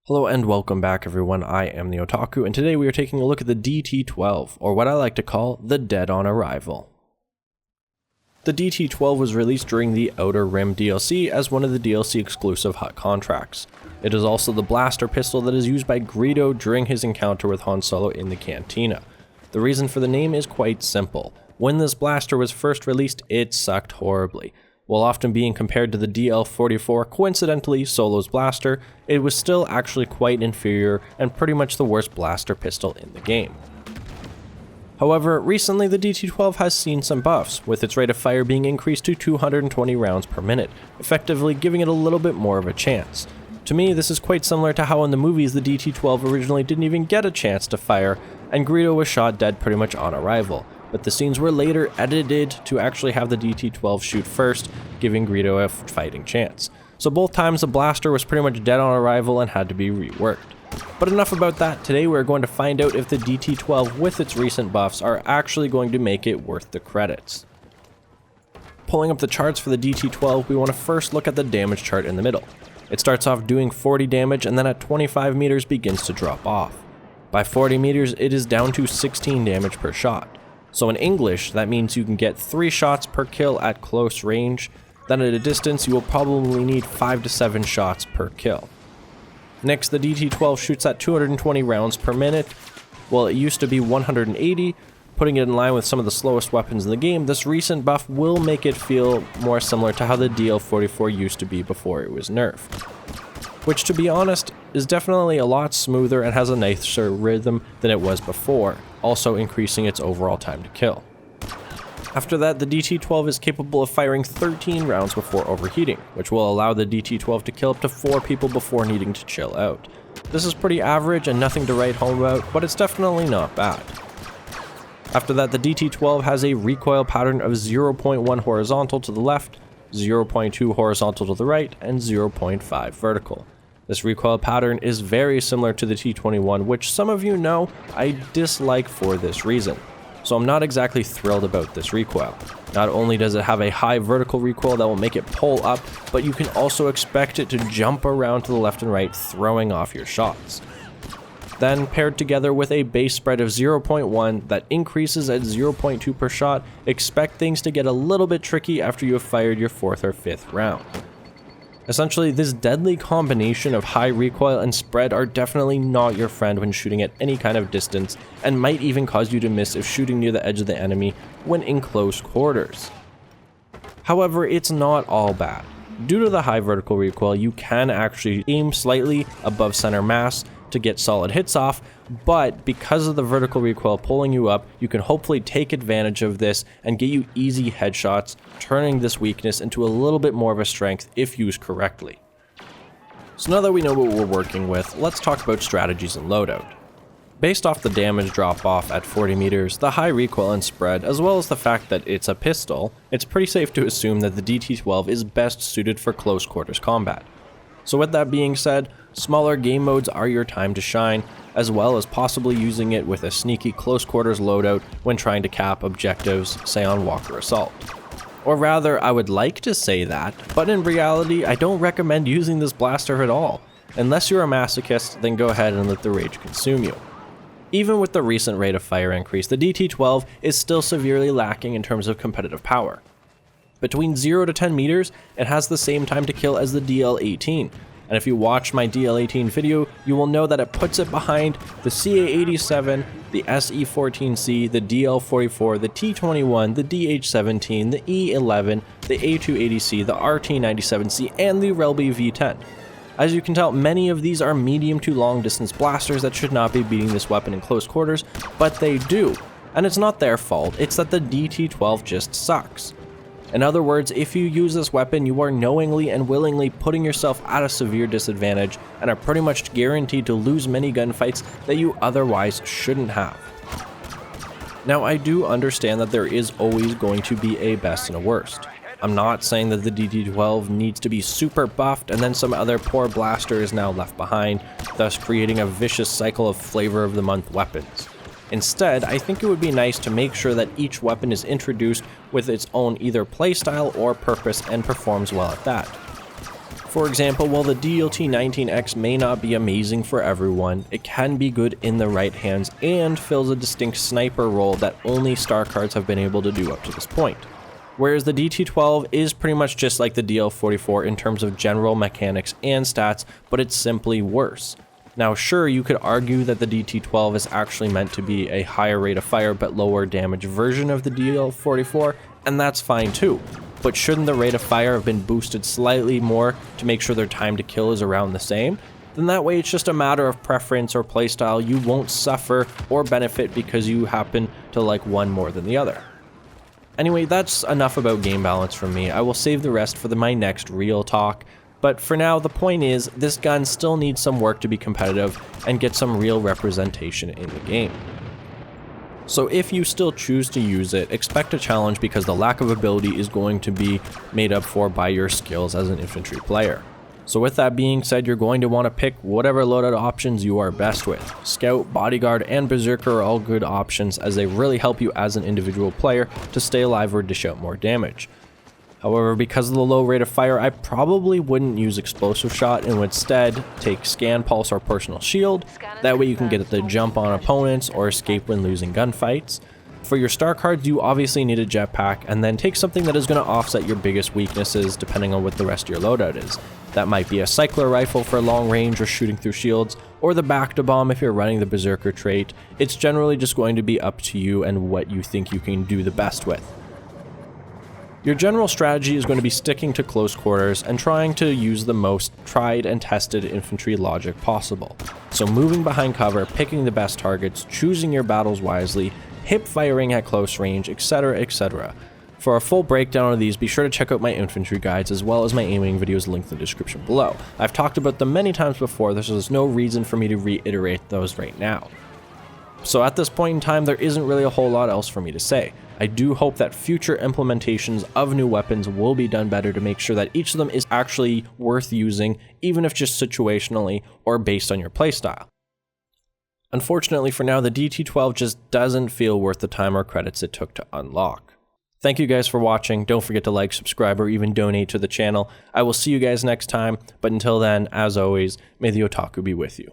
Hello and welcome back everyone, I am the Otaku, and today we are taking a look at the DT-12, or what I like to call the Dead on Arrival. The DT-12 was released during the Outer Rim DLC as one of the DLC exclusive HUT contracts. It is also the blaster pistol that is used by Greedo during his encounter with Han Solo in the cantina. The reason for the name is quite simple. When this blaster was first released, it sucked horribly. While often being compared to the DL-44, coincidentally Solo's blaster, it was still actually quite inferior and pretty much the worst blaster pistol in the game. However, recently the DT-12 has seen some buffs, with its rate of fire being increased to 220 rounds per minute, effectively giving it a little bit more of a chance. To me, this is quite similar to how in the movies the DT-12 originally didn't even get a chance to fire, and Greedo was shot dead pretty much on arrival. But the scenes were later edited to actually have the DT-12 shoot first, giving Greedo a fighting chance. So both times the blaster was pretty much dead on arrival and had to be reworked. But enough about that. Today we're going to find out if the DT-12 with its recent buffs are actually going to make it worth the credits. Pulling up the charts for the DT-12, we want to first look at the damage chart in the middle. It starts off doing 40 damage and then at 25 meters begins to drop off. By 40 meters it is down to 16 damage per shot. So in English, that means you can get 3 shots per kill at close range, then at a distance you will probably need 5 to 7 shots per kill. Next, the DT-12 shoots at 220 rounds per minute. While it used to be 180, putting it in line with some of the slowest weapons in the game, this recent buff will make it feel more similar to how the DL-44 used to be before it was nerfed. Which, to be honest, is definitely a lot smoother and has a nicer rhythm than it was before, also increasing its overall time to kill. After that, the DT-12 is capable of firing 13 rounds before overheating, which will allow the DT-12 to kill up to 4 people before needing to chill out. This is pretty average and nothing to write home about, but it's definitely not bad. After that, the DT-12 has a recoil pattern of 0.1 horizontal to the left, 0.2 horizontal to the right, and 0.5 vertical. This recoil pattern is very similar to the T-21, which some of you know I dislike for this reason. So I'm not exactly thrilled about this recoil. Not only does it have a high vertical recoil that will make it pull up, but you can also expect it to jump around to the left and right, throwing off your shots. Then, paired together with a base spread of 0.1 that increases at 0.2 per shot, expect things to get a little bit tricky after you have fired your 4th or 5th round. Essentially, this deadly combination of high recoil and spread are definitely not your friend when shooting at any kind of distance, and might even cause you to miss if shooting near the edge of the enemy when in close quarters. However, it's not all bad. Due to the high vertical recoil, you can actually aim slightly above center mass to get solid hits off, but because of the vertical recoil pulling you up, you can hopefully take advantage of this and get you easy headshots, turning this weakness into a little bit more of a strength if used correctly. So now that we know what we're working with, let's talk about strategies and loadout. Based off the damage drop off at 40 meters, the high recoil and spread, as well as the fact that it's a pistol, it's pretty safe to assume that the DT-12 is best suited for close quarters combat. So with that being said, smaller game modes are your time to shine, as well as possibly using it with a sneaky close quarters loadout when trying to cap objectives, say on Walker Assault. Or rather, I would like to say that, but in reality, I don't recommend using this blaster at all. Unless you're a masochist, then go ahead and let the rage consume you. Even with the recent rate of fire increase, the DT-12 is still severely lacking in terms of competitive power. Between 0 to 10 meters, it has the same time to kill as the DL-18, and if you watch my DL-18 video, you will know that it puts it behind the CA-87, the SE-14C, the DL-44, the T-21, the DH-17, the E-11, the A-280C, the RT-97C, and the Relby V-10. As you can tell, many of these are medium to long distance blasters that should not be beating this weapon in close quarters, but they do. And it's not their fault, it's that the DT-12 just sucks. In other words, if you use this weapon, you are knowingly and willingly putting yourself at a severe disadvantage and are pretty much guaranteed to lose many gunfights that you otherwise shouldn't have. Now, I do understand that there is always going to be a best and a worst. I'm not saying that the DT-12 needs to be super buffed and then some other poor blaster is now left behind, thus creating a vicious cycle of flavor of the month weapons. Instead, I think it would be nice to make sure that each weapon is introduced with its own either playstyle or purpose and performs well at that. For example, while the DLT-19X may not be amazing for everyone, it can be good in the right hands and fills a distinct sniper role that only star cards have been able to do up to this point. Whereas the DT-12 is pretty much just like the DL-44 in terms of general mechanics and stats, but it's simply worse. Now sure, you could argue that the DT-12 is actually meant to be a higher rate of fire but lower damage version of the DL-44, and that's fine too. But shouldn't the rate of fire have been boosted slightly more to make sure their time to kill is around the same? Then that way it's just a matter of preference or playstyle. You won't suffer or benefit because you happen to like one more than the other. Anyway, that's enough about game balance from me. I will save the rest for my next real talk. But for now, the point is, this gun still needs some work to be competitive and get some real representation in the game. So if you still choose to use it, expect a challenge because the lack of ability is going to be made up for by your skills as an infantry player. So with that being said, you're going to want to pick whatever loadout options you are best with. Scout, Bodyguard, and Berserker are all good options as they really help you as an individual player to stay alive or dish out more damage. However, because of the low rate of fire, I probably wouldn't use Explosive Shot and would instead take Scan, Pulse, or Personal Shield. That way you can get the jump on opponents or escape when losing gunfights. For your star cards, you obviously need a jetpack, and then take something that is going to offset your biggest weaknesses depending on what the rest of your loadout is. That might be a Cycler Rifle for long range or shooting through shields, or the Back-to-Bomb if you're running the Berserker trait. It's generally just going to be up to you and what you think you can do the best with. Your general strategy is going to be sticking to close quarters and trying to use the most tried and tested infantry logic possible. So moving behind cover, picking the best targets, choosing your battles wisely, hip firing at close range, etc, etc. For a full breakdown of these, be sure to check out my infantry guides as well as my aiming videos linked in the description below. I've talked about them many times before, so there's no reason for me to reiterate those right now. So at this point in time, there isn't really a whole lot else for me to say. I do hope that future implementations of new weapons will be done better to make sure that each of them is actually worth using, even if just situationally or based on your playstyle. Unfortunately for now, the DT-12 just doesn't feel worth the time or credits it took to unlock. Thank you guys for watching. Don't forget to like, subscribe, or even donate to the channel. I will see you guys next time, but until then, as always, may the Otaku be with you.